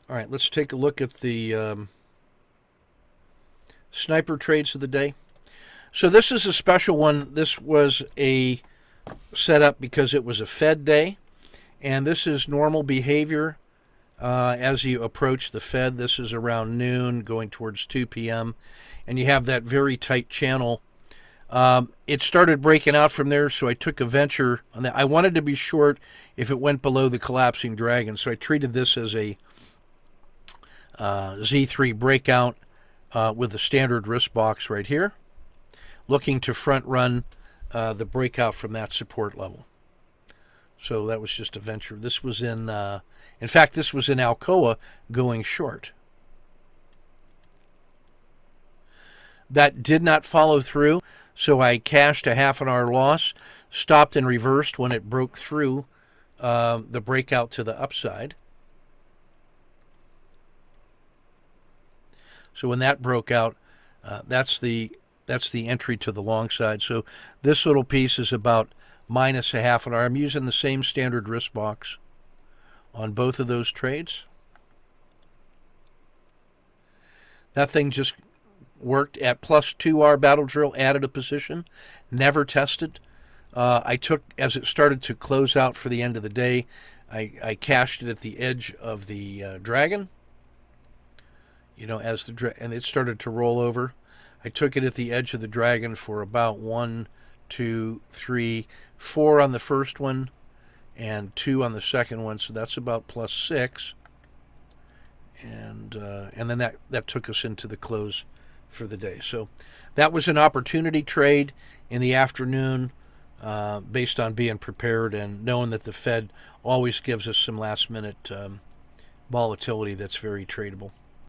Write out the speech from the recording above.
All right, let's take a look at the sniper trades of the day. So this is a special one. This was a setup because it was a Fed day, and this is normal behavior as you approach the Fed. This is around noon, going towards 2 p.m., and you have that very tight channel. It started breaking out from there, so I took a venture on that. I wanted to be short if it went below the collapsing dragon, so I treated this as a Z3 breakout with a standard risk box right here, looking to front run the breakout from that support level. So that was just a venture. This was in fact, this was in Alcoa going short. That did not follow through, so I cashed a half an hour loss, stopped and reversed when it broke through the breakout to the upside. So when that broke out, that's the entry to the long side. So this little piece is about minus a half an hour. I'm using the same standard risk box on both of those trades. That thing just worked at plus 2R battle drill, added a position, never tested. I took, as it started to close out for the end of the day, I cashed it at the edge of the dragon. You know, as and it started to roll over. I took it at the edge of the dragon for about 1, 2, 3, 4 on the first one, and 2 on the second one. So that's about plus 6. And then that took us into the close for the day. So that was an opportunity trade in the afternoon, based on being prepared and knowing that the Fed always gives us some last minute volatility that's very tradable.